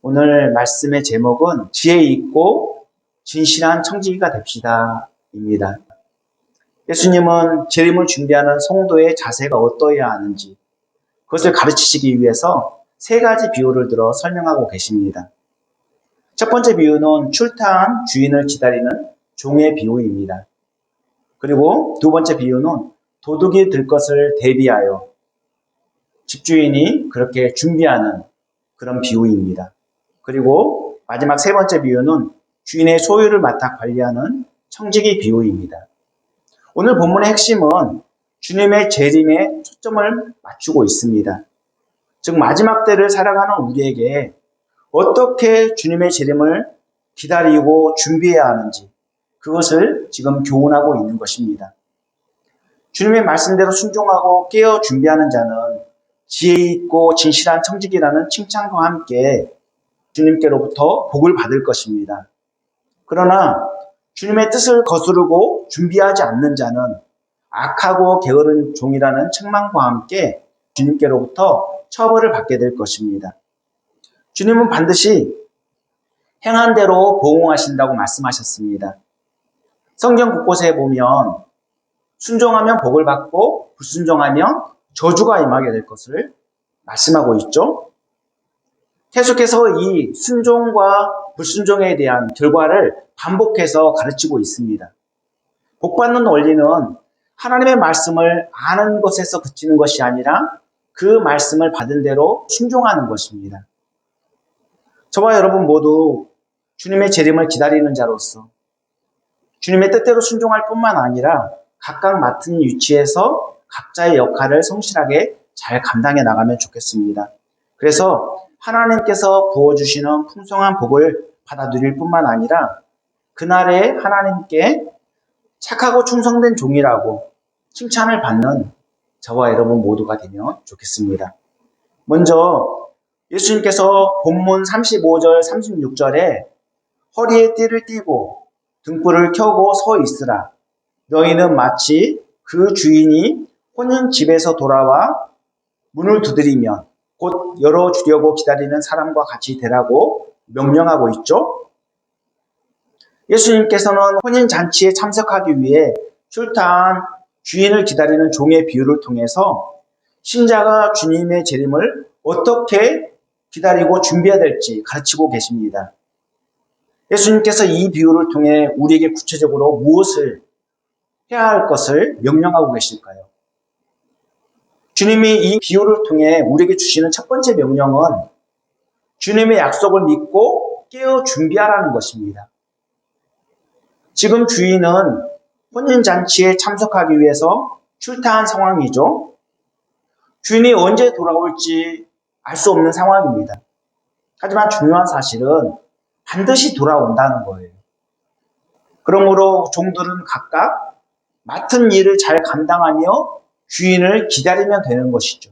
오늘 말씀의 제목은 지혜 있고 진실한 청지기가 됩시다 입니다. 예수님은 재림을 준비하는 성도의 자세가 어떠해야 하는지 그것을 가르치시기 위해서 세 가지 비유를 들어 설명하고 계십니다. 첫 번째 비유는 출타한 주인을 기다리는 종의 비유입니다. 그리고 두 번째 비유는 도둑이 들 것을 대비하여 집주인이 그렇게 준비하는 그런 비유입니다. 그리고 마지막 세 번째 비유는 주인의 소유를 맡아 관리하는 청지기 비유입니다. 오늘 본문의 핵심은 주님의 재림에 초점을 맞추고 있습니다. 즉 마지막 때를 살아가는 우리에게 어떻게 주님의 재림을 기다리고 준비해야 하는지 그것을 지금 교훈하고 있는 것입니다. 주님의 말씀대로 순종하고 깨어 준비하는 자는 지혜 있고 진실한 청지기라는 칭찬과 함께 주님께로부터 복을 받을 것입니다. 그러나 주님의 뜻을 거스르고 준비하지 않는 자는 악하고 게으른 종이라는 책망과 함께 주님께로부터 처벌을 받게 될 것입니다. 주님은 반드시 행한 대로 보응하신다고 말씀하셨습니다. 성경 곳곳에 보면 순종하면 복을 받고 불순종하면 저주가 임하게 될 것을 말씀하고 있죠. 계속해서 이 순종과 불순종에 대한 결과를 반복해서 가르치고 있습니다. 복받는 원리는 하나님의 말씀을 아는 것에서 그치는 것이 아니라 그 말씀을 받은 대로 순종하는 것입니다. 저와 여러분 모두 주님의 재림을 기다리는 자로서 주님의 뜻대로 순종할 뿐만 아니라 각각 맡은 위치에서 각자의 역할을 성실하게 잘 감당해 나가면 좋겠습니다. 그래서 하나님께서 부어주시는 풍성한 복을 받아 누릴 뿐만 아니라 그날에 하나님께 착하고 충성된 종이라고 칭찬을 받는 저와 여러분 모두가 되면 좋겠습니다. 먼저 예수님께서 본문 35절 36절에 허리에 띠를 띠고 등불을 켜고 서 있으라. 너희는 마치 그 주인이 혼인 집에서 돌아와 문을 두드리면 곧 열어주려고 기다리는 사람과 같이 되라고 명령하고 있죠. 예수님께서는 혼인잔치에 참석하기 위해 출타한 주인을 기다리는 종의 비유를 통해서 신자가 주님의 재림을 어떻게 기다리고 준비해야 될지 가르치고 계십니다. 예수님께서 이 비유를 통해 우리에게 구체적으로 무엇을 해야 할 것을 명령하고 계실까요? 주님이 이 비유를 통해 우리에게 주시는 첫 번째 명령은 주님의 약속을 믿고 깨어 준비하라는 것입니다. 지금 주인은 혼인잔치에 참석하기 위해서 출타한 상황이죠. 주인이 언제 돌아올지 알 수 없는 상황입니다. 하지만 중요한 사실은 반드시 돌아온다는 거예요. 그러므로 종들은 각각 맡은 일을 잘 감당하며 주인을 기다리면 되는 것이죠.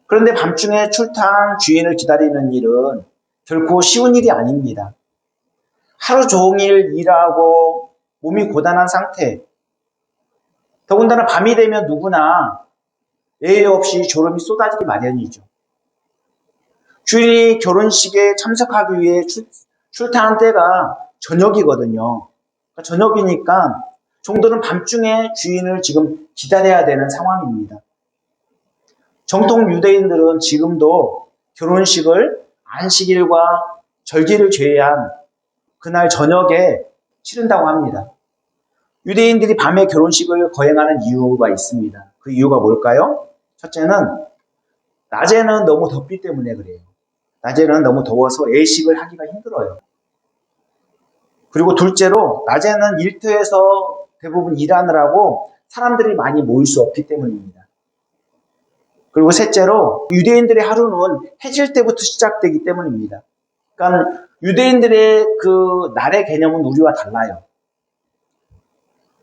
그런데 밤중에 출타한 주인을 기다리는 일은 결코 쉬운 일이 아닙니다. 하루 종일 일하고 몸이 고단한 상태, 더군다나 밤이 되면 누구나 예의 없이 졸음이 쏟아지기 마련이죠. 주인이 결혼식에 참석하기 위해 출타한 때가 저녁이거든요. 저녁이니까 종들은 밤중에 주인을 지금 기다려야 되는 상황입니다. 정통 유대인들은 지금도 결혼식을 안식일과 절기를 제외한 그날 저녁에 치른다고 합니다. 유대인들이 밤에 결혼식을 거행하는 이유가 있습니다. 그 이유가 뭘까요? 첫째는 낮에는 너무 덥기 때문에 그래요. 낮에는 너무 더워서 예식을 하기가 힘들어요. 그리고 둘째로 낮에는 일터에서 대부분 일하느라고 사람들이 많이 모일 수 없기 때문입니다. 그리고 셋째로 유대인들의 하루는 해질 때부터 시작되기 때문입니다. 그러니까 유대인들의 그 날의 개념은 우리와 달라요.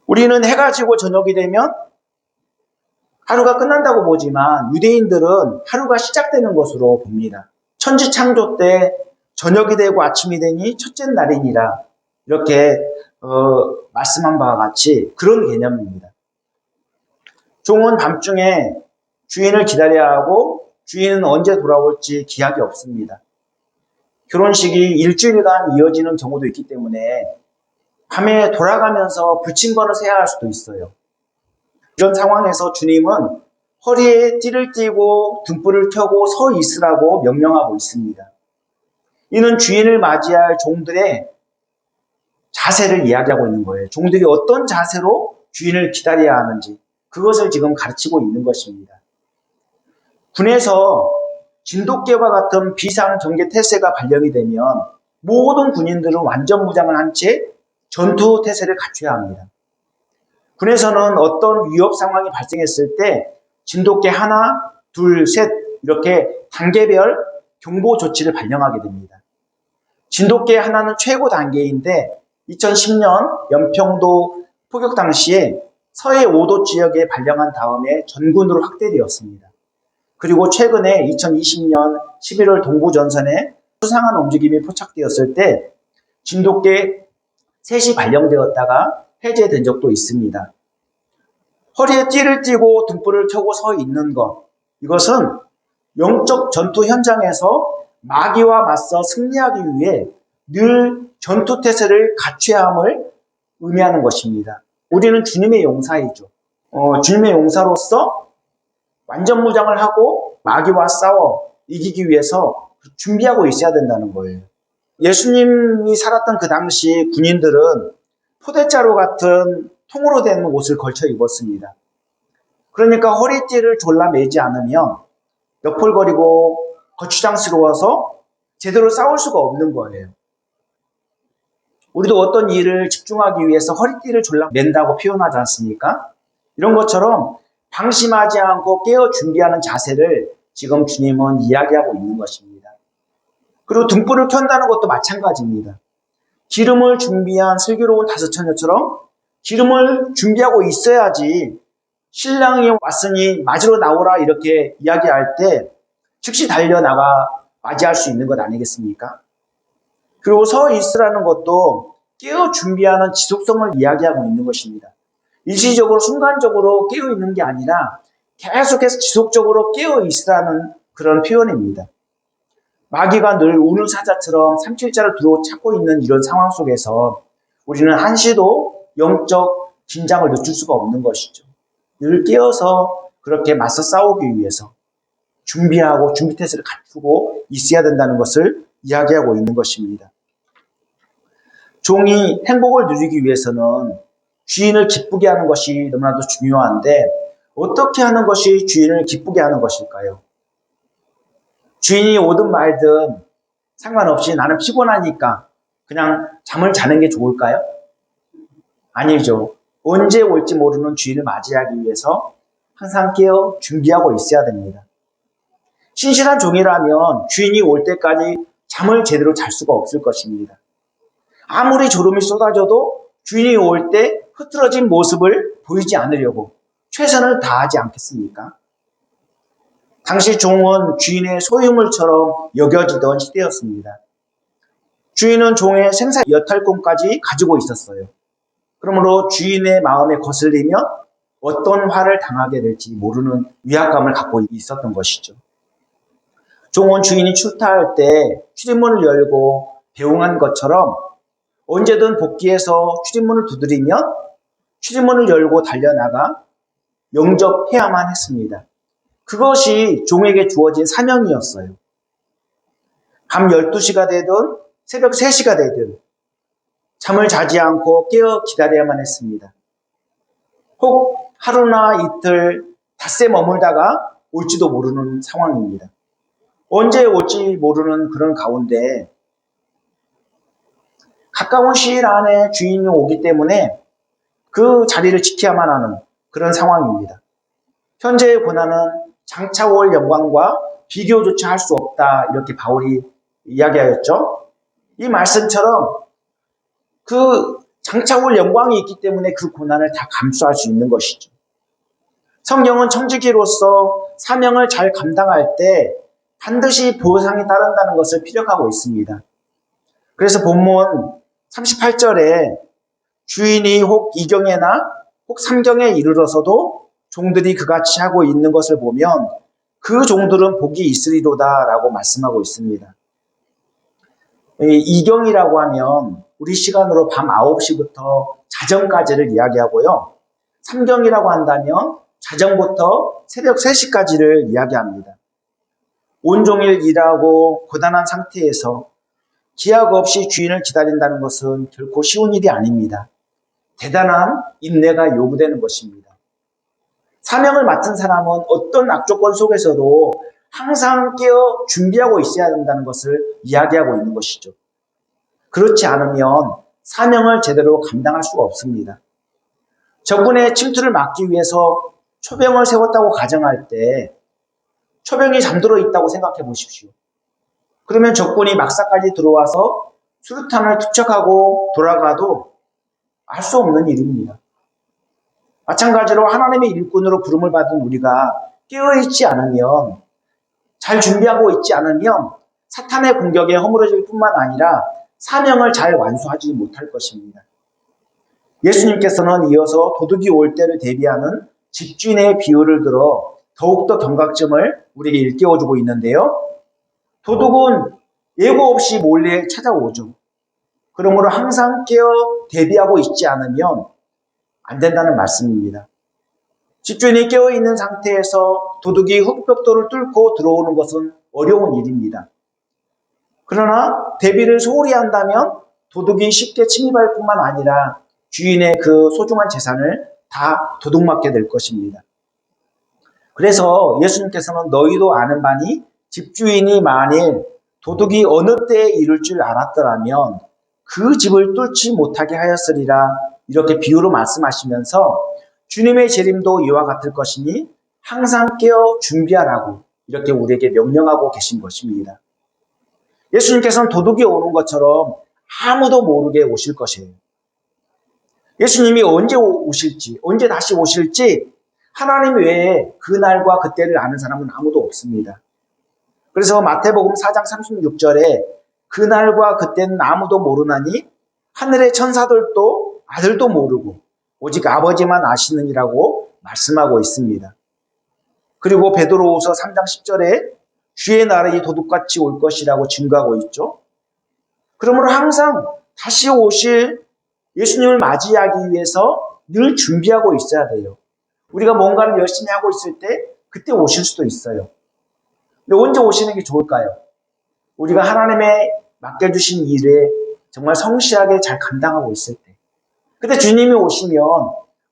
우리는 해가 지고 저녁이 되면 하루가 끝난다고 보지만 유대인들은 하루가 시작되는 것으로 봅니다. 천지창조 때 저녁이 되고 아침이 되니 첫째 날이니라 이렇게 말씀한 바와 같이 그런 개념입니다. 종은 밤중에 주인을 기다려야 하고 주인은 언제 돌아올지 기약이 없습니다. 결혼식이 일주일간 이어지는 경우도 있기 때문에 밤에 돌아가면서 불침번을 세야 할 수도 있어요. 이런 상황에서 주님은 허리에 띠를 띠고 등불을 켜고 서 있으라고 명령하고 있습니다. 이는 주인을 맞이할 종들의 자세를 이야기하고 있는 거예요. 종들이 어떤 자세로 주인을 기다려야 하는지 그것을 지금 가르치고 있는 것입니다. 군에서 진돗개와 같은 비상경계 태세가 발령이 되면 모든 군인들은 완전 무장을 한 채 전투 태세를 갖춰야 합니다. 군에서는 어떤 위협 상황이 발생했을 때 진돗개 하나, 둘, 셋 이렇게 단계별 경보 조치를 발령하게 됩니다. 진돗개 하나는 최고 단계인데 2010년 연평도 포격 당시에 서해 5도 지역에 발령한 다음에 전군으로 확대되었습니다. 그리고 최근에 2020년 11월 동부전선에 수상한 움직임이 포착되었을 때 진돗개 셋이 발령되었다가 해제된 적도 있습니다. 허리에 띠를 띠고 등불을 켜고 서 있는 것, 이것은 영적 전투 현장에서 마귀와 맞서 승리하기 위해 늘 전투 태세를 갖춰야 함을 의미하는 것입니다. 우리는 주님의 용사이죠. 주님의 용사로서 완전 무장을 하고 마귀와 싸워 이기기 위해서 준비하고 있어야 된다는 거예요. 예수님이 살았던 그 당시 군인들은 포대자루 같은 통으로 된 옷을 걸쳐 입었습니다. 그러니까 허리띠를 졸라 매지 않으면 너풀거리고 거추장스러워서 제대로 싸울 수가 없는 거예요. 우리도 어떤 일을 집중하기 위해서 허리띠를 졸라 맨다고 표현하지 않습니까? 이런 것처럼 방심하지 않고 깨어 준비하는 자세를 지금 주님은 이야기하고 있는 것입니다. 그리고 등불을 켠다는 것도 마찬가지입니다. 기름을 준비한 슬기로운 다섯 처녀처럼 기름을 준비하고 있어야지 신랑이 왔으니 맞으러 나오라 이렇게 이야기할 때 즉시 달려나가 맞이할 수 있는 것 아니겠습니까? 그리고 서 있으라는 것도 깨어 준비하는 지속성을 이야기하고 있는 것입니다. 일시적으로 순간적으로 깨어 있는 게 아니라 계속해서 지속적으로 깨어 있으라는 그런 표현입니다. 마귀가 늘 우는 사자처럼 삼킬자를 두루 찾고 있는 이런 상황 속에서 우리는 한시도 영적 긴장을 늦출 수가 없는 것이죠. 늘 깨어서 그렇게 맞서 싸우기 위해서 준비하고 준비 태세를 갖추고 있어야 된다는 것을 이야기하고 있는 것입니다. 종이 행복을 누리기 위해서는 주인을 기쁘게 하는 것이 너무나도 중요한데 어떻게 하는 것이 주인을 기쁘게 하는 것일까요? 주인이 오든 말든 상관없이 나는 피곤하니까 그냥 잠을 자는 게 좋을까요? 아니죠. 언제 올지 모르는 주인을 맞이하기 위해서 항상 깨어 준비하고 있어야 됩니다. 신실한 종이라면 주인이 올 때까지 잠을 제대로 잘 수가 없을 것입니다. 아무리 졸음이 쏟아져도 주인이 올 때 흐트러진 모습을 보이지 않으려고 최선을 다하지 않겠습니까? 당시 종은 주인의 소유물처럼 여겨지던 시대였습니다. 주인은 종의 생사 여탈권까지 가지고 있었어요. 그러므로 주인의 마음에 거슬리면 어떤 화를 당하게 될지 모르는 위압감을 갖고 있었던 것이죠. 종은 주인이 출타할 때 출입문을 열고 배웅한 것처럼 언제든 복귀해서 출입문을 두드리면 출입문을 열고 달려나가 영접해야만 했습니다. 그것이 종에게 주어진 사명이었어요. 밤 12시가 되든 새벽 3시가 되든 잠을 자지 않고 깨어 기다려야만 했습니다. 혹 하루나 이틀 닷새 머물다가 올지도 모르는 상황입니다. 언제 올지 모르는 그런 가운데 가까운 시일 안에 주인이 오기 때문에 그 자리를 지켜야만 하는 그런 상황입니다. 현재의 고난은 장차 올 영광과 비교조차 할 수 없다 이렇게 바울이 이야기하였죠. 이 말씀처럼 그 장차 올 영광이 있기 때문에 그 고난을 다 감수할 수 있는 것이죠. 성경은 청지기로서 사명을 잘 감당할 때 반드시 보상이 따른다는 것을 피력하고 있습니다. 그래서 본문 38절에 주인이 혹 2경에나 혹 3경에 이르러서도 종들이 그같이 하고 있는 것을 보면 그 종들은 복이 있으리로다 라고 말씀하고 있습니다. 이경이라고 하면 우리 시간으로 밤 9시부터 자정까지를 이야기하고요. 삼경이라고 한다면 자정부터 새벽 3시까지를 이야기합니다. 온종일 일하고 고단한 상태에서 기약 없이 주인을 기다린다는 것은 결코 쉬운 일이 아닙니다. 대단한 인내가 요구되는 것입니다. 사명을 맡은 사람은 어떤 악조건 속에서도 항상 깨어 준비하고 있어야 된다는 것을 이야기하고 있는 것이죠. 그렇지 않으면 사명을 제대로 감당할 수가 없습니다. 적군의 침투를 막기 위해서 초병을 세웠다고 가정할 때 초병이 잠들어 있다고 생각해 보십시오. 그러면 적군이 막사까지 들어와서 수류탄을 투척하고 돌아가도 알 수 없는 일입니다. 마찬가지로 하나님의 일꾼으로 부름을 받은 우리가 깨어있지 않으면, 잘 준비하고 있지 않으면 사탄의 공격에 허물어질 뿐만 아니라 사명을 잘 완수하지 못할 것입니다. 예수님께서는 이어서 도둑이 올 때를 대비하는 집주인의 비유를 들어 더욱더 경각심을 우리에게 일깨워주고 있는데요. 도둑은 예고 없이 몰래 찾아오죠. 그러므로 항상 깨어 대비하고 있지 않으면 안 된다는 말씀입니다. 집주인이 깨어있는 상태에서 도둑이 흙벽돌을 뚫고 들어오는 것은 어려운 일입니다. 그러나 대비를 소홀히 한다면 도둑이 쉽게 침입할 뿐만 아니라 주인의 그 소중한 재산을 다 도둑맞게 될 것입니다. 그래서 예수님께서는 너희도 아는 바니 집주인이 만일 도둑이 어느 때에 이룰 줄 알았더라면 그 집을 뚫지 못하게 하였으리라, 이렇게 비유로 말씀하시면서 주님의 재림도 이와 같을 것이니 항상 깨어 준비하라고 이렇게 우리에게 명령하고 계신 것입니다. 예수님께서는 도둑이 오는 것처럼 아무도 모르게 오실 것이에요. 예수님이 언제 오실지, 언제 다시 오실지 하나님 외에 그날과 그때를 아는 사람은 아무도 없습니다. 그래서 마태복음 4장 36절에 그날과 그때는 아무도 모르나니 하늘의 천사들도 아들도 모르고 오직 아버지만 아시느니라고 말씀하고 있습니다. 그리고 베드로후서 3장 10절에 주의 날이 도둑같이 올 것이라고 증거하고 있죠. 그러므로 항상 다시 오실 예수님을 맞이하기 위해서 늘 준비하고 있어야 돼요. 우리가 뭔가를 열심히 하고 있을 때 그때 오실 수도 있어요. 근데 언제 오시는 게 좋을까요? 우리가 하나님의 맡겨주신 일에 정말 성실하게 잘 감당하고 있을 때. 그때 주님이 오시면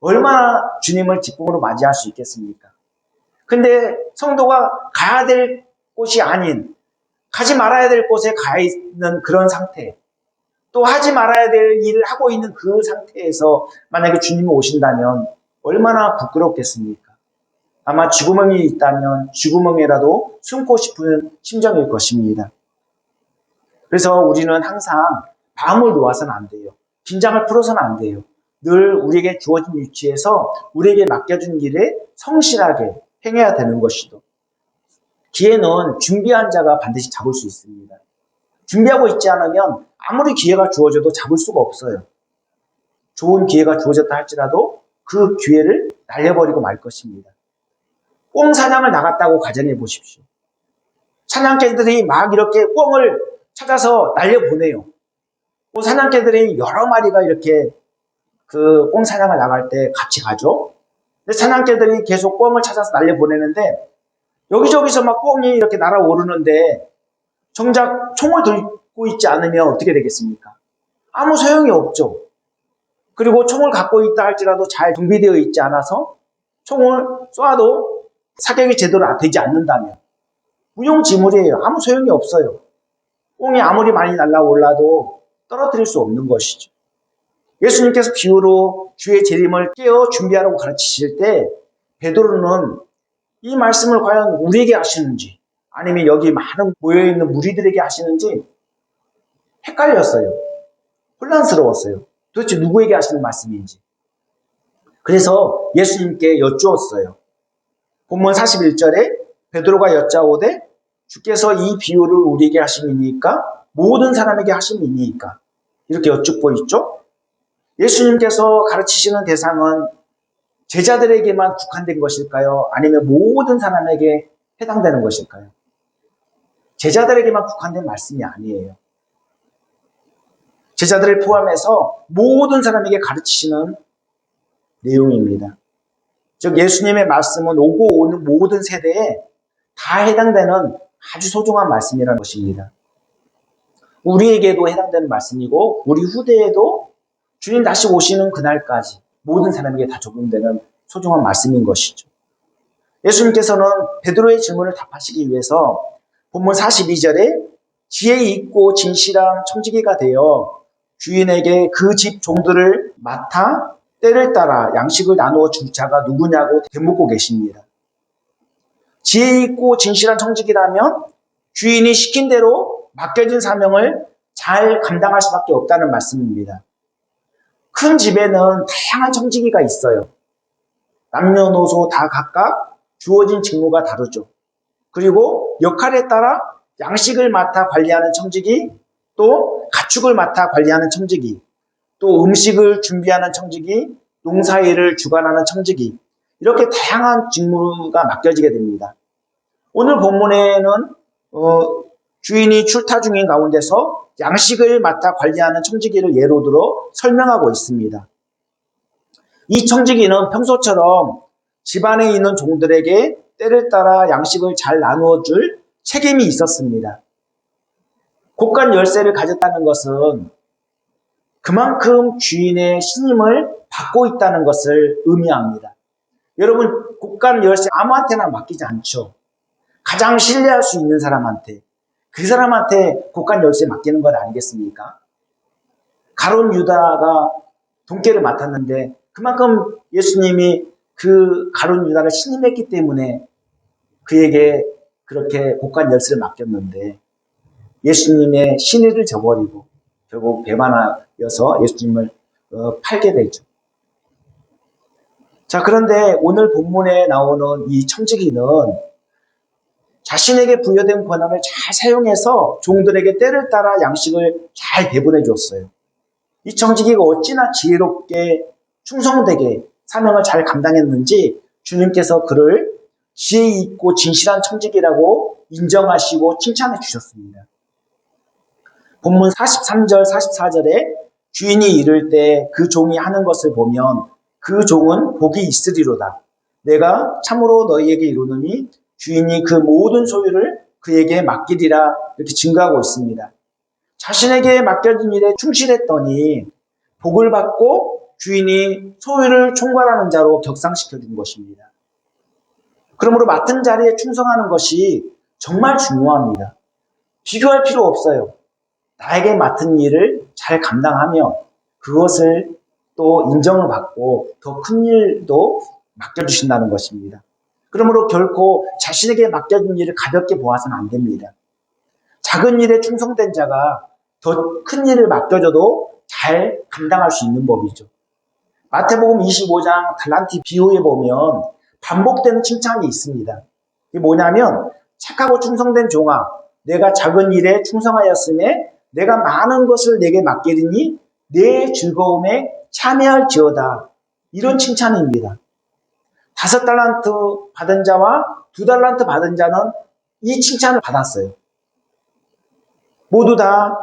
얼마나 주님을 기쁨으로 맞이할 수 있겠습니까? 근데 성도가 가야 될 곳이 아닌, 가지 말아야 될 곳에 가 있는 그런 상태, 또 하지 말아야 될 일을 하고 있는 그 상태에서 만약에 주님이 오신다면 얼마나 부끄럽겠습니까? 아마 쥐구멍이 있다면 쥐구멍에라도 숨고 싶은 심정일 것입니다. 그래서 우리는 항상 마음을 놓아서는 안 돼요. 긴장을 풀어서는 안 돼요. 늘 우리에게 주어진 위치에서 우리에게 맡겨준 일에 성실하게 행해야 되는 것이죠. 기회는 준비한 자가 반드시 잡을 수 있습니다. 준비하고 있지 않으면 아무리 기회가 주어져도 잡을 수가 없어요. 좋은 기회가 주어졌다 할지라도 그 기회를 날려버리고 말 것입니다. 꿩 사냥을 나갔다고 가정해 보십시오. 사냥개들이 막 이렇게 꿩을 찾아서 날려보내요. 그 사냥개들이 여러 마리가 이렇게 그 꿩 사냥을 나갈 때 같이 가죠. 근데 사냥개들이 계속 꿩을 찾아서 날려보내는데 여기저기서 막 꿩이 이렇게 날아오르는데 정작 총을 들고 있지 않으면 어떻게 되겠습니까? 아무 소용이 없죠. 그리고 총을 갖고 있다 할지라도 잘 준비되어 있지 않아서 총을 쏴도 사격이 제대로 되지 않는다면 무용지물이에요. 아무 소용이 없어요. 꿩이 아무리 많이 날아올라도 떨어뜨릴 수 없는 것이죠. 예수님께서 비유로 주의 재림을 깨어 준비하라고 가르치실 때 베드로는 이 말씀을 과연 우리에게 하시는지 아니면 여기 많은 모여있는 무리들에게 하시는지 헷갈렸어요. 혼란스러웠어요. 도대체 누구에게 하시는 말씀인지. 그래서 예수님께 여쭈었어요. 본문 41절에 베드로가 여짜오되 주께서 이 비유를 우리에게 하심이니까 모든 사람에게 하심이니까 이렇게 여쭙고 있죠. 예수님께서 가르치시는 대상은 제자들에게만 국한된 것일까요? 아니면 모든 사람에게 해당되는 것일까요? 제자들에게만 국한된 말씀이 아니에요. 제자들을 포함해서 모든 사람에게 가르치시는 내용입니다. 즉 예수님의 말씀은 오고 오는 모든 세대에 다 해당되는 아주 소중한 말씀이라는 것입니다. 우리에게도 해당되는 말씀이고 우리 후대에도 주님 다시 오시는 그날까지 모든 사람에게 다 적용되는 소중한 말씀인 것이죠. 예수님께서는 베드로의 질문을 답하시기 위해서 본문 42절에 지혜 있고 진실한 청지기가 되어 주인에게 그 집 종들을 맡아 때를 따라 양식을 나누어 줄 자가 누구냐고 되묻고 계십니다. 지혜 있고 진실한 청지기라면 주인이 시킨 대로 맡겨진 사명을 잘 감당할 수밖에 없다는 말씀입니다. 큰 집에는 다양한 청지기가 있어요. 남녀노소 다 각각 주어진 직무가 다르죠. 그리고 역할에 따라 양식을 맡아 관리하는 청지기, 또 가축을 맡아 관리하는 청지기, 또 음식을 준비하는 청지기, 농사일을 주관하는 청지기, 이렇게 다양한 직무가 맡겨지게 됩니다. 오늘 본문에는 주인이 출타 중인 가운데서 양식을 맡아 관리하는 청지기를 예로 들어 설명하고 있습니다. 이 청지기는 평소처럼 집안에 있는 종들에게 때를 따라 양식을 잘 나누어 줄 책임이 있었습니다. 곳간 열쇠를 가졌다는 것은 그만큼 주인의 신임을 받고 있다는 것을 의미합니다. 여러분, 곳간 열쇠 아무한테나 맡기지 않죠. 가장 신뢰할 수 있는 사람한테, 그 사람한테 곳간 열쇠 맡기는 것 아니겠습니까? 가룟 유다가 돈깨를 맡았는데 그만큼 예수님이 그 가룟 유다를 신임했기 때문에 그에게 그렇게 곳간 열쇠를 맡겼는데 예수님의 신의를 저버리고 결국 배반하여서 예수님을 팔게 되죠. 자, 그런데 오늘 본문에 나오는 이 청지기는 자신에게 부여된 권한을 잘 사용해서 종들에게 때를 따라 양식을 잘 배분해 줬어요. 이 청지기가 어찌나 지혜롭게 충성되게 사명을 잘 감당했는지 주님께서 그를 지혜 있고 진실한 청지기라고 인정하시고 칭찬해 주셨습니다. 본문 43절, 44절에 주인이 이를 때 그 종이 하는 것을 보면 그 종은 복이 있으리로다. 내가 참으로 너희에게 이르노니 주인이 그 모든 소유를 그에게 맡기리라, 이렇게 증거하고 있습니다. 자신에게 맡겨진 일에 충실했더니 복을 받고 주인이 소유를 총괄하는 자로 격상시켜 준 것입니다. 그러므로 맡은 자리에 충성하는 것이 정말 중요합니다. 비교할 필요 없어요. 나에게 맡은 일을 잘 감당하며 그것을 또 인정을 받고 더 큰 일도 맡겨주신다는 것입니다. 그러므로 결코 자신에게 맡겨진 일을 가볍게 보아서는 안 됩니다. 작은 일에 충성된 자가 더 큰 일을 맡겨줘도 잘 감당할 수 있는 법이죠. 마태복음 25장 달란트 비유에 보면 반복되는 칭찬이 있습니다. 이게 뭐냐면 착하고 충성된 종아, 내가 작은 일에 충성하였음에 내가 많은 것을 내게 맡기리니 내 즐거움에 참여할지어다. 이런 칭찬입니다. 5달란트 받은 자와 2달란트 받은 자는 이 칭찬을 받았어요. 모두 다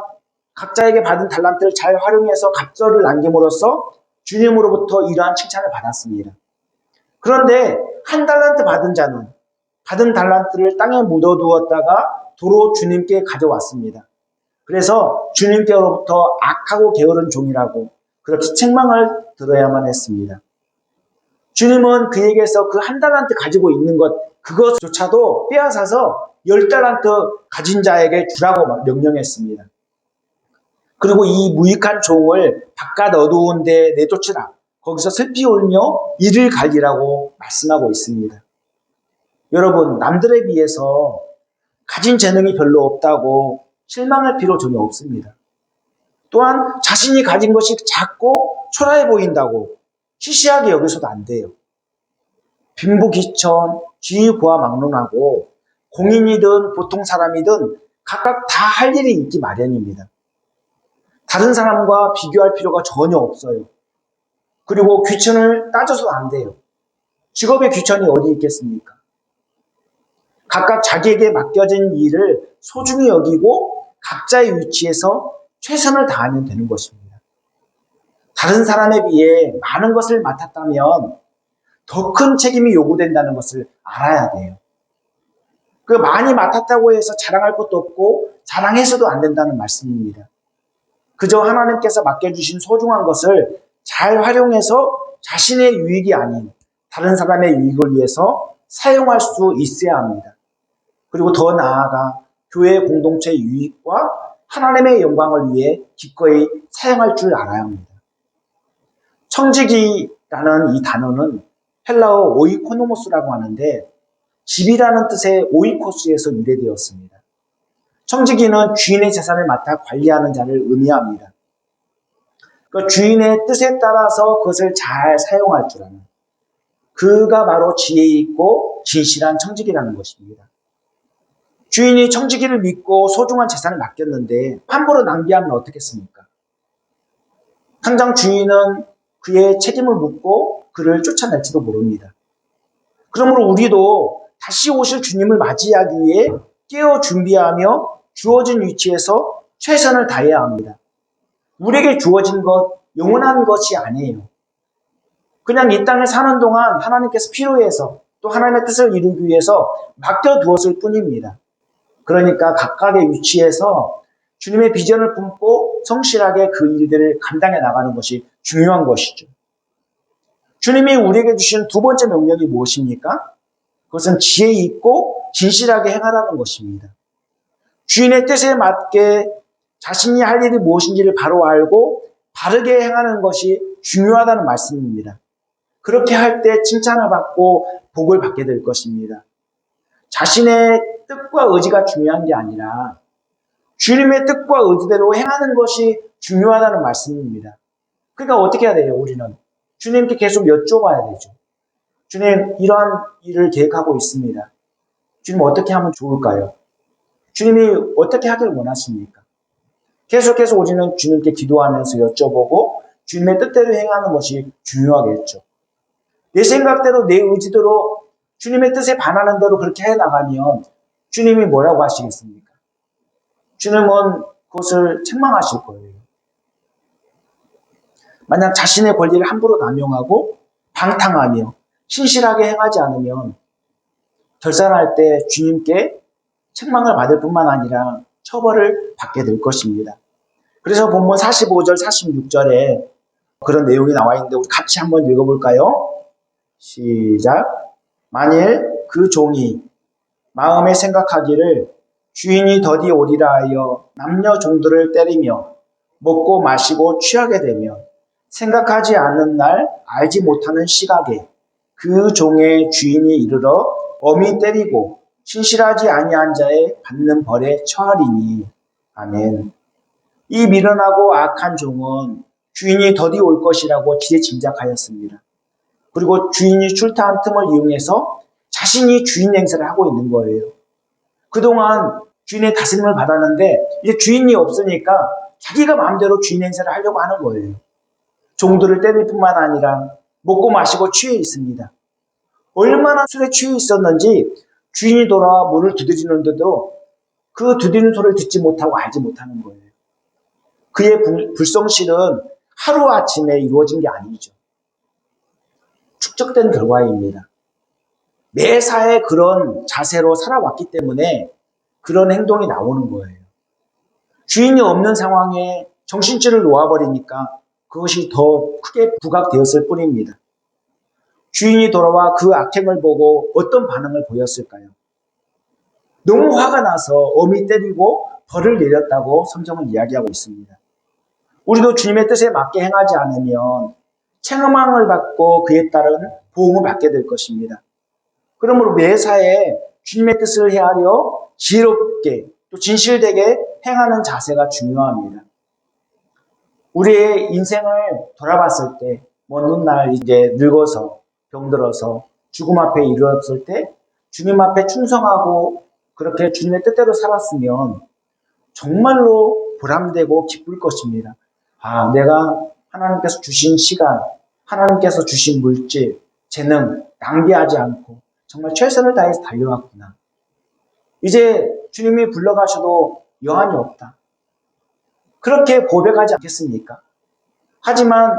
각자에게 받은 달란트를 잘 활용해서 갑절을 남김으로써 주님으로부터 이러한 칭찬을 받았습니다. 그런데 1달란트 받은 자는 받은 달란트를 땅에 묻어두었다가 도로 주님께 가져왔습니다. 그래서 주님께로부터 악하고 게으른 종이라고 그렇게 책망을 들어야만 했습니다. 주님은 그에게서 그 1달란트 가지고 있는 그것조차도 빼앗아서 10달란트 가진 자에게 주라고 명령했습니다. 그리고 이 무익한 종을 바깥 어두운 데 내쫓으라. 거기서 슬피 울며 이를 갈리라고 말씀하고 있습니다. 여러분, 남들에 비해서 가진 재능이 별로 없다고 실망할 필요 전혀 없습니다. 또한 자신이 가진 것이 작고 초라해 보인다고 시시하게 여기서도 안 돼요. 빈부귀천, 지위고하 막론하고 공인이든 보통 사람이든 각각 다 할 일이 있기 마련입니다. 다른 사람과 비교할 필요가 전혀 없어요. 그리고 귀천을 따져서도 안 돼요. 직업의 귀천이 어디 있겠습니까? 각각 자기에게 맡겨진 일을 소중히 여기고 각자의 위치에서 최선을 다하면 되는 것입니다. 다른 사람에 비해 많은 것을 맡았다면 더 큰 책임이 요구된다는 것을 알아야 돼요. 그 많이 맡았다고 해서 자랑할 것도 없고 자랑해서도 안 된다는 말씀입니다. 그저 하나님께서 맡겨주신 소중한 것을 잘 활용해서 자신의 유익이 아닌 다른 사람의 유익을 위해서 사용할 수 있어야 합니다. 그리고 더 나아가 교회 공동체의 유익과 하나님의 영광을 위해 기꺼이 사용할 줄 알아야 합니다. 청지기라는 이 단어는 헬라어 오이코노모스라고 하는데 집이라는 뜻의 오이코스에서 유래되었습니다. 청지기는 주인의 재산을 맡아 관리하는 자를 의미합니다. 그 주인의 뜻에 따라서 그것을 잘 사용할 줄 아는 그가 바로 지혜 있고 진실한 청지기라는 것입니다. 주인이 청지기를 믿고 소중한 재산을 맡겼는데 함부로 낭비하면 어떻겠습니까? 당장 주인은 그의 책임을 묻고 그를 쫓아낼지도 모릅니다. 그러므로 우리도 다시 오실 주님을 맞이하기 위해 깨어 준비하며 주어진 위치에서 최선을 다해야 합니다. 우리에게 주어진 것, 영원한 것이 아니에요. 그냥 이 땅에 사는 동안 하나님께서 필요해서 또 하나님의 뜻을 이루기 위해서 맡겨두었을 뿐입니다. 그러니까 각각의 위치에서 주님의 비전을 품고 성실하게 그 일들을 감당해 나가는 것이 중요한 것이죠. 주님이 우리에게 주신 두 번째 명령이 무엇입니까? 그것은 지혜 있고 진실하게 행하라는 것입니다. 주인의 뜻에 맞게 자신이 할 일이 무엇인지를 바로 알고 바르게 행하는 것이 중요하다는 말씀입니다. 그렇게 할 때 칭찬을 받고 복을 받게 될 것입니다. 자신의 뜻과 의지가 중요한 게 아니라 주님의 뜻과 의지대로 행하는 것이 중요하다는 말씀입니다. 그러니까 어떻게 해야 돼요, 우리는? 주님께 계속 여쭤봐야 되죠. 주님, 이러한 일을 계획하고 있습니다. 주님, 어떻게 하면 좋을까요? 주님이 어떻게 하길 원하십니까? 계속해서 우리는 주님께 기도하면서 여쭤보고 주님의 뜻대로 행하는 것이 중요하겠죠. 내 생각대로 내 의지대로 주님의 뜻에 반하는 대로 그렇게 해나가면 주님이 뭐라고 하시겠습니까? 주님은 그것을 책망하실 거예요. 만약 자신의 권리를 함부로 남용하고 방탕하며 신실하게 행하지 않으면 결산할 때 주님께 책망을 받을 뿐만 아니라 처벌을 받게 될 것입니다. 그래서 본문 45절, 46절에 그런 내용이 나와 있는데 우리 같이 한번 읽어볼까요? 시작. 만일 그 종이 마음에 생각하기를 주인이 더디 오리라 하여 남녀 종들을 때리며 먹고 마시고 취하게 되면 생각하지 않는 날 알지 못하는 시각에 그 종의 주인이 이르러 엄히 때리고 신실하지 아니한 자의 받는 벌에 처하리니. 아멘. 이 미련하고 악한 종은 주인이 더디 올 것이라고 지레 짐작하였습니다. 그리고 주인이 출타한 틈을 이용해서 자신이 주인 행세를 하고 있는 거예요. 그동안 주인의 다스림을 받았는데 이제 주인이 없으니까 자기가 마음대로 주인 행세를 하려고 하는 거예요. 종들을 때릴 뿐만 아니라 먹고 마시고 취해 있습니다. 얼마나 술에 취해 있었는지 주인이 돌아와 문을 두드리는데도 그 두드리는 소리를 듣지 못하고 알지 못하는 거예요. 그의 불성실은 하루아침에 이루어진 게 아니죠. 축적된 결과입니다. 매사에 그런 자세로 살아왔기 때문에 그런 행동이 나오는 거예요. 주인이 없는 상황에 정신줄을 놓아버리니까 그것이 더 크게 부각되었을 뿐입니다. 주인이 돌아와 그 악행을 보고 어떤 반응을 보였을까요? 너무 화가 나서 엄히 때리고 벌을 내렸다고 성경은 이야기하고 있습니다. 우리도 주님의 뜻에 맞게 행하지 않으면 책망을 받고 그에 따른 보응을 받게 될 것입니다. 그러므로 매사에 주님의 뜻을 헤아려 지혜롭게 또 진실되게 행하는 자세가 중요합니다. 우리의 인생을 돌아봤을 때 먼 훗날 이제 늙어서 병들어서 죽음 앞에 이르렀을 때 주님 앞에 충성하고 그렇게 주님의 뜻대로 살았으면 정말로 보람되고 기쁠 것입니다. 아, 내가 하나님께서 주신 시간, 하나님께서 주신 물질, 재능 낭비하지 않고 정말 최선을 다해서 달려왔구나. 이제 주님이 불러가셔도 여한이 없다. 그렇게 고백하지 않겠습니까? 하지만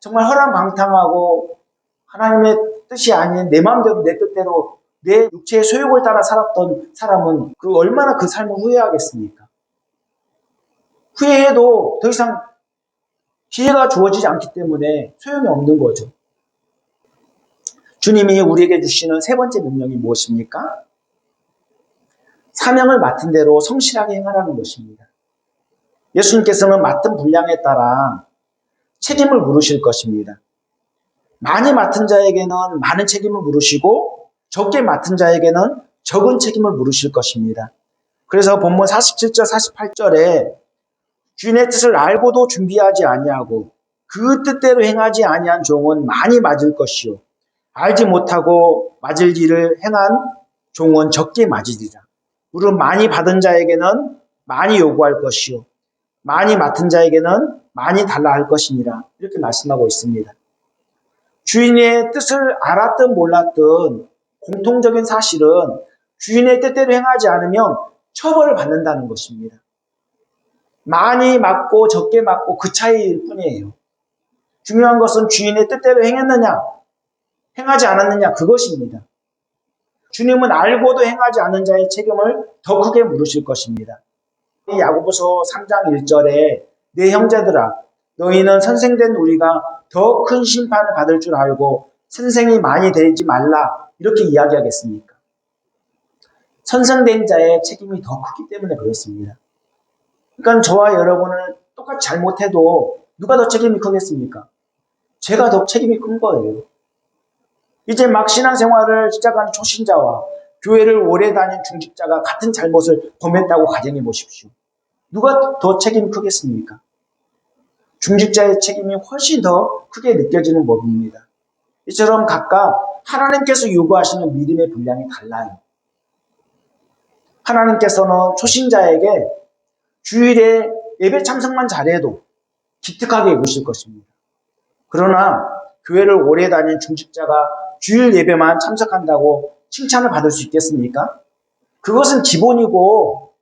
정말 허랑방탕하고 하나님의 뜻이 아닌 내 마음대로 내 뜻대로 내 육체의 소욕을 따라 살았던 사람은 얼마나 그 삶을 후회하겠습니까? 후회해도 더 이상 기회가 주어지지 않기 때문에 소용이 없는 거죠. 주님이 우리에게 주시는 세 번째 명령이 무엇입니까? 사명을 맡은 대로 성실하게 행하라는 것입니다. 예수님께서는 맡은 분량에 따라 책임을 물으실 것입니다. 많이 맡은 자에게는 많은 책임을 물으시고 적게 맡은 자에게는 적은 책임을 물으실 것입니다. 그래서 본문 47절 48절에 주인의 뜻을 알고도 준비하지 아니하고 그 뜻대로 행하지 아니한 종은 많이 맞을 것이요 알지 못하고 맞을 일을 행한 종은 적게 맞으리라. 무릇 많이 받은 자에게는 많이 요구할 것이요 많이 맡은 자에게는 많이 달라 할 것이니라. 이렇게 말씀하고 있습니다. 주인의 뜻을 알았든 몰랐든 공통적인 사실은 주인의 뜻대로 행하지 않으면 처벌을 받는다는 것입니다. 많이 맞고 적게 맞고 그 차이일 뿐이에요. 중요한 것은 주인의 뜻대로 행했느냐 행하지 않았느냐 그것입니다. 주님은 알고도 행하지 않은 자의 책임을 더 크게 물으실 것입니다. 야고보서 3장 1절에 내 형제들아 너희는 선생된 우리가 더 큰 심판을 받을 줄 알고 선생이 많이 되지 말라 이렇게 이야기하겠습니까? 선생된 자의 책임이 더 크기 때문에 그렇습니다. 그러니까 저와 여러분을 똑같이 잘못해도 누가 더 책임이 크겠습니까? 제가 더 책임이 큰 거예요. 이제 막 신앙생활을 시작하는 초신자와 교회를 오래 다닌 중직자가 같은 잘못을 범했다고 가정해 보십시오. 누가 더 책임이 크겠습니까? 중직자의 책임이 훨씬 더 크게 느껴지는 법입니다. 이처럼 각각 하나님께서 요구하시는 믿음의 분량이 달라요. 하나님께서는 초신자에게 주일에 예배 참석만 잘해도 기특하게 여기실 것입니다. 그러나 교회를 오래 다닌 중직자가 주일 예배만 참석한다고 칭찬을 받을 수 있겠습니까? 그것은 기본이고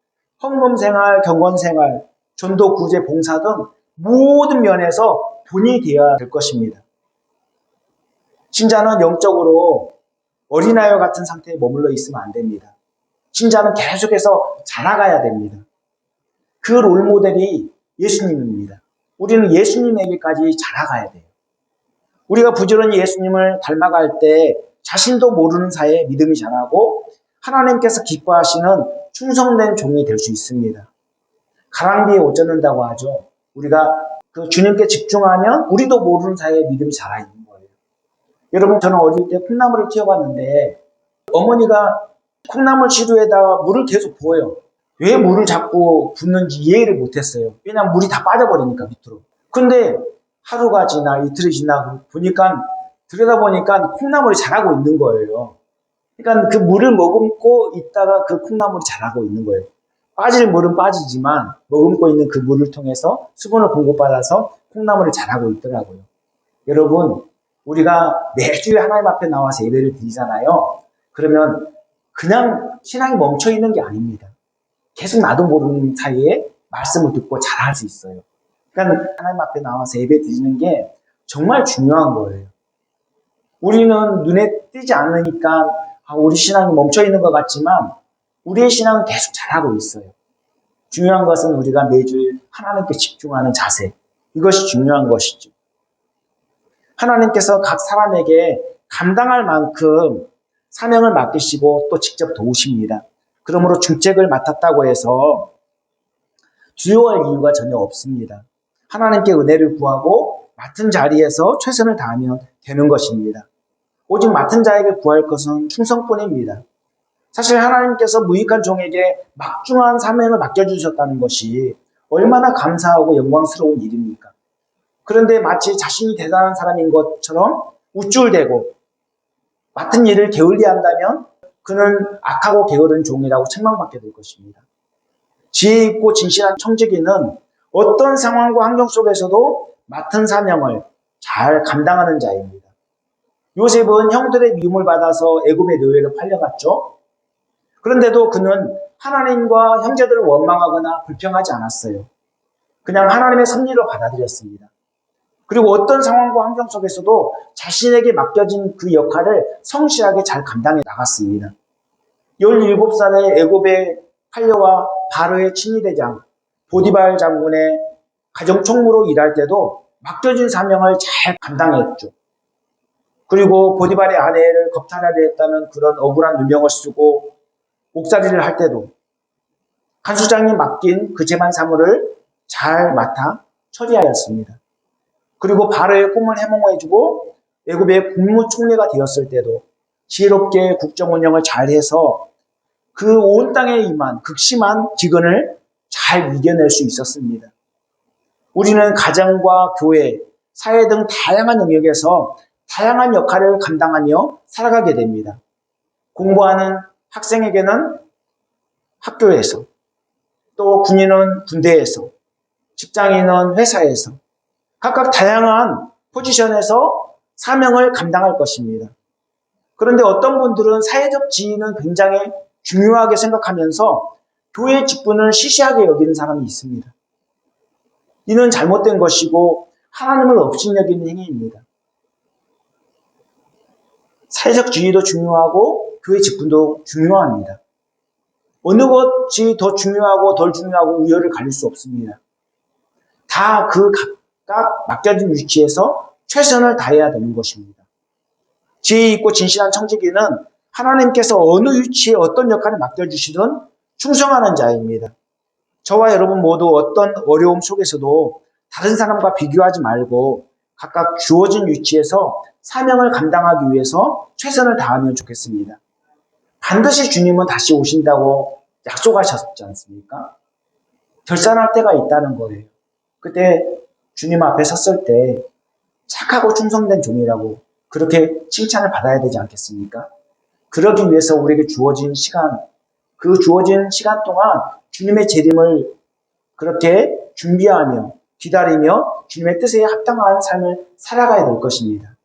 헌금생활, 경건생활, 전도, 구제, 봉사 등 모든 면에서 본이 되어야 될 것입니다. 신자는 영적으로 어린아이와 같은 상태에 머물러 있으면 안 됩니다. 신자는 계속해서 자라가야 됩니다. 그 롤모델이 예수님입니다. 우리는 예수님에게까지 자라가야 돼요. 우리가 부지런히 예수님을 닮아갈 때 자신도 모르는 사이에 믿음이 자라고 하나님께서 기뻐하시는 충성된 종이 될 수 있습니다. 가랑비에 옷 젖는다고 하죠. 우리가 그 주님께 집중하면 우리도 모르는 사이에 믿음이 자라있는 거예요. 여러분 저는 어릴 때 콩나물을 키워봤는데 어머니가 콩나물 시루에다가 물을 계속 부어요. 왜 물을 자꾸 붓는지 이해를 못했어요. 왜냐하면 물이 다 빠져버리니까 밑으로. 근데 하루가 지나 이틀이 지나 보니까 들여다보니까 콩나물이 자라고 있는 거예요. 그러니까 그 물을 머금고 있다가 그 콩나물이 자라고 있는 거예요. 빠질 물은 빠지지만 머금고 있는 그 물을 통해서 수분을 공급받아서 콩나물이 자라고 있더라고요. 여러분 우리가 매주에 하나님 앞에 나와서 예배를 드리잖아요. 그러면 그냥 신앙이 멈춰 있는 게 아닙니다. 계속 나도 모르는 사이에 말씀을 듣고 자랄 수 있어요. 그러니까 하나님 앞에 나와서 예배 드리는 게 정말 중요한 거예요. 우리는 눈에 띄지 않으니까 우리 신앙이 멈춰 있는 것 같지만 우리의 신앙은 계속 자라고 있어요. 중요한 것은 우리가 매주 하나님께 집중하는 자세. 이것이 중요한 것이죠. 하나님께서 각 사람에게 감당할 만큼 사명을 맡기시고 또 직접 도우십니다. 그러므로 중책을 맡았다고 해서 두려워할 이유가 전혀 없습니다. 하나님께 은혜를 구하고 맡은 자리에서 최선을 다하면 되는 것입니다. 오직 맡은 자에게 구할 것은 충성뿐입니다. 사실 하나님께서 무익한 종에게 막중한 사명을 맡겨주셨다는 것이 얼마나 감사하고 영광스러운 일입니까? 그런데 마치 자신이 대단한 사람인 것처럼 우쭐대고 맡은 일을 게을리한다면 그는 악하고 게으른 종이라고 책망받게 될 것입니다. 지혜 있고 진실한 청지기는 어떤 상황과 환경 속에서도 맡은 사명을 잘 감당하는 자입니다. 요셉은 형들의 미움을 받아서 애굽의 노예로 팔려갔죠. 그런데도 그는 하나님과 형제들을 원망하거나 불평하지 않았어요. 그냥 하나님의 섭리로 받아들였습니다. 그리고 어떤 상황과 환경 속에서도 자신에게 맡겨진 그 역할을 성실하게 잘 감당해 나갔습니다. 17살에 애굽의 팔려와 바로의 친위대장 보디발 장군의 가정총무로 일할 때도 맡겨진 사명을 잘 감당했죠. 그리고 보디발의 아내를 겁탈하려 했다는 그런 억울한 누명을 쓰고 옥살이를 할 때도 간수장이 맡긴 그 재반 사물을 잘 맡아 처리하였습니다. 그리고 바로의 꿈을 해몽해주고 애굽의 국무총리가 되었을 때도 지혜롭게 국정 운영을 잘해서 그 온 땅에 임한 극심한 기근을 잘 이겨낼 수 있었습니다. 우리는 가정과 교회, 사회 등 다양한 영역에서 다양한 역할을 감당하며 살아가게 됩니다. 공부하는 학생에게는 학교에서, 또 군인은 군대에서, 직장인은 회사에서 각각 다양한 포지션에서 사명을 감당할 것입니다. 그런데 어떤 분들은 사회적 지위는 굉장히 중요하게 생각하면서 교회 직분을 시시하게 여기는 사람이 있습니다. 이는 잘못된 것이고 하나님을 업신여기는 행위입니다. 사회적 지위도 중요하고 교회 직분도 중요합니다. 어느 것이 더 중요하고 덜 중요하고 우열을 가릴 수 없습니다. 다 그 각각 맡겨진 위치에서 최선을 다해야 되는 것입니다. 지혜 있고 진실한 청지기는 하나님께서 어느 위치에 어떤 역할을 맡겨주시든 충성하는 자입니다. 저와 여러분 모두 어떤 어려움 속에서도 다른 사람과 비교하지 말고 각각 주어진 위치에서 사명을 감당하기 위해서 최선을 다하면 좋겠습니다. 반드시 주님은 다시 오신다고 약속하셨지 않습니까? 결산할 때가 있다는 거예요. 그때 주님 앞에 섰을 때 착하고 충성된 종이라고 그렇게 칭찬을 받아야 되지 않겠습니까? 그러기 위해서 우리에게 주어진 시간, 그 주어진 시간 동안 주님의 재림을 그렇게 준비하며 기다리며 주님의 뜻에 합당한 삶을 살아가야 될 것입니다.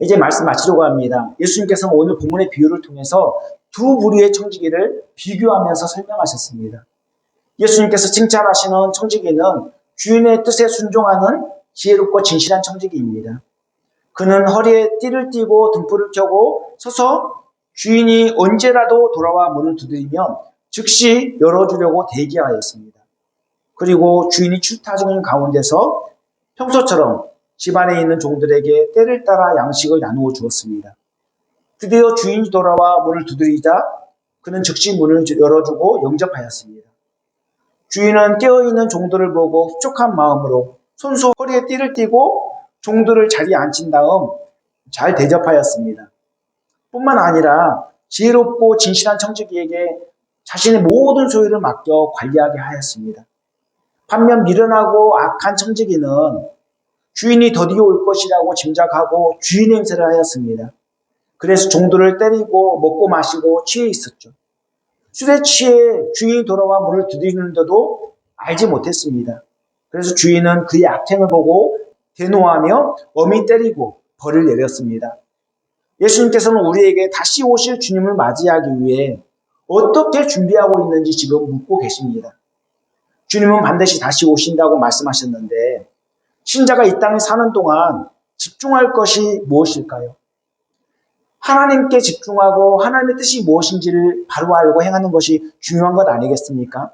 이제 말씀 마치려고 합니다. 예수님께서는 오늘 본문의 비유를 통해서 두 부류의 청지기를 비교하면서 설명하셨습니다. 예수님께서 칭찬하시는 청지기는 주인의 뜻에 순종하는 지혜롭고 진실한 청지기입니다. 그는 허리에 띠를 띠고 등불을 켜고 서서 주인이 언제라도 돌아와 문을 두드리면 즉시 열어주려고 대기하였습니다. 그리고 주인이 출타 중인 가운데서 평소처럼 집안에 있는 종들에게 때를 따라 양식을 나누어 주었습니다. 드디어 주인이 돌아와 문을 두드리자 그는 즉시 문을 열어주고 영접하였습니다. 주인은 깨어있는 종들을 보고 흡족한 마음으로 손수 허리에 띠를 띠고 종들을 자리에 앉힌 다음 잘 대접하였습니다. 뿐만 아니라 지혜롭고 진실한 청지기에게 자신의 모든 소유를 맡겨 관리하게 하였습니다. 반면 미련하고 악한 청지기는 주인이 더디어 올 것이라고 짐작하고 주인 행세를 하였습니다. 그래서 종들을 때리고 먹고 마시고 취해 있었죠. 술에 취해 주인이 돌아와 문을 두드리는데도 알지 못했습니다. 그래서 주인은 그의 악행을 보고 대노하며 엄히 때리고 벌을 내렸습니다. 예수님께서는 우리에게 다시 오실 주님을 맞이하기 위해 어떻게 준비하고 있는지 지금 묻고 계십니다. 주님은 반드시 다시 오신다고 말씀하셨는데 신자가 이 땅에 사는 동안 집중할 것이 무엇일까요? 하나님께 집중하고 하나님의 뜻이 무엇인지를 바로 알고 행하는 것이 중요한 것 아니겠습니까?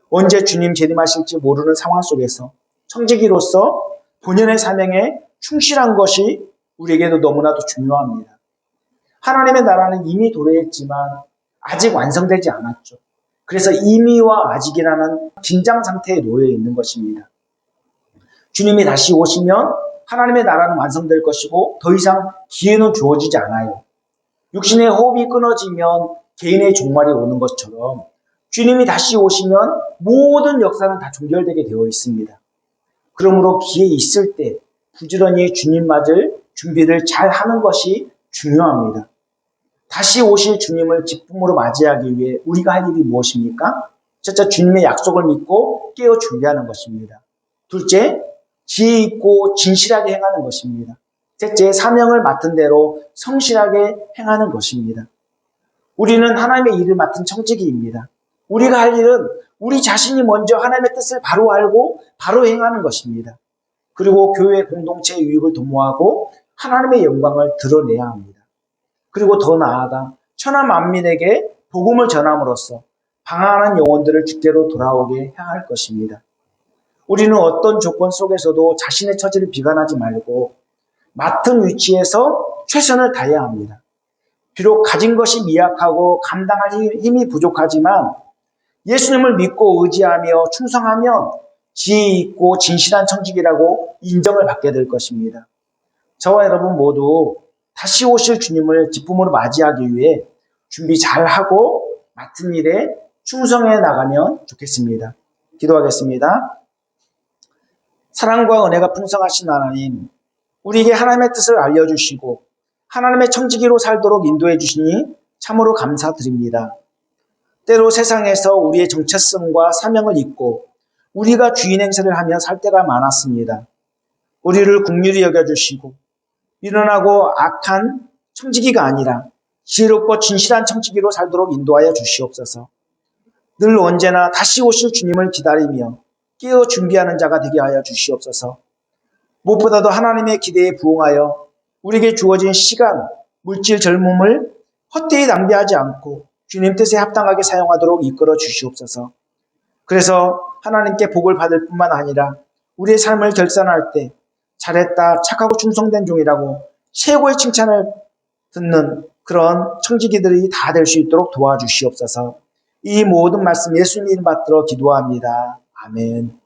언제 주님 재림하실지 모르는 상황 속에서 청지기로서 본연의 사명에 충실한 것이 우리에게도 너무나도 중요합니다. 하나님의 나라는 이미 도래했지만 아직 완성되지 않았죠. 그래서 이미와 아직이라는 긴장 상태에 놓여 있는 것입니다. 주님이 다시 오시면 하나님의 나라는 완성될 것이고 더 이상 기회는 주어지지 않아요. 육신의 호흡이 끊어지면 개인의 종말이 오는 것처럼 주님이 다시 오시면 모든 역사는 다 종결되게 되어 있습니다. 그러므로 기회 있을 때 부지런히 주님 맞을 준비를 잘 하는 것이 중요합니다. 다시 오실 주님을 기쁨으로 맞이하기 위해 우리가 할 일이 무엇입니까? 첫째, 주님의 약속을 믿고 깨어 준비하는 것입니다. 둘째, 지혜 있고 진실하게 행하는 것입니다. 셋째, 사명을 맡은 대로 성실하게 행하는 것입니다. 우리는 하나님의 일을 맡은 청지기입니다. 우리가 할 일은 우리 자신이 먼저 하나님의 뜻을 바로 알고 바로 행하는 것입니다. 그리고 교회 공동체의 유익을 도모하고 하나님의 영광을 드러내야 합니다. 그리고 더 나아가 천하 만민에게 복음을 전함으로써 방황하는 영혼들을 주께로 돌아오게 해야 할 것입니다. 우리는 어떤 조건 속에서도 자신의 처지를 비관하지 말고 맡은 위치에서 최선을 다해야 합니다. 비록 가진 것이 미약하고 감당할 힘이 부족하지만 예수님을 믿고 의지하며 충성하면 지혜 있고 진실한 청직이라고 인정을 받게 될 것입니다. 저와 여러분 모두 다시 오실 주님을 기쁨으로 맞이하기 위해 준비 잘하고 맡은 일에 충성해 나가면 좋겠습니다. 기도하겠습니다. 사랑과 은혜가 풍성하신 하나님, 우리에게 하나님의 뜻을 알려주시고 하나님의 청지기로 살도록 인도해 주시니 참으로 감사드립니다. 때로 세상에서 우리의 정체성과 사명을 잊고 우리가 주인 행세를 하며 살 때가 많았습니다. 우리를 긍휼히 여겨주시고 미련하고 악한 청지기가 아니라 지혜롭고 진실한 청지기로 살도록 인도하여 주시옵소서. 늘 언제나 다시 오실 주님을 기다리며 깨어 준비하는 자가 되게 하여 주시옵소서. 무엇보다도 하나님의 기대에 부응하여 우리에게 주어진 시간, 물질 젊음을 헛되이 낭비하지 않고 주님 뜻에 합당하게 사용하도록 이끌어 주시옵소서. 그래서 하나님께 복을 받을 뿐만 아니라 우리의 삶을 결산할 때 잘했다, 착하고 충성된 종이라고 최고의 칭찬을 듣는 그런 청지기들이 다 될 수 있도록 도와주시옵소서. 이 모든 말씀 예수님 이름 받들어 기도합니다. 아멘.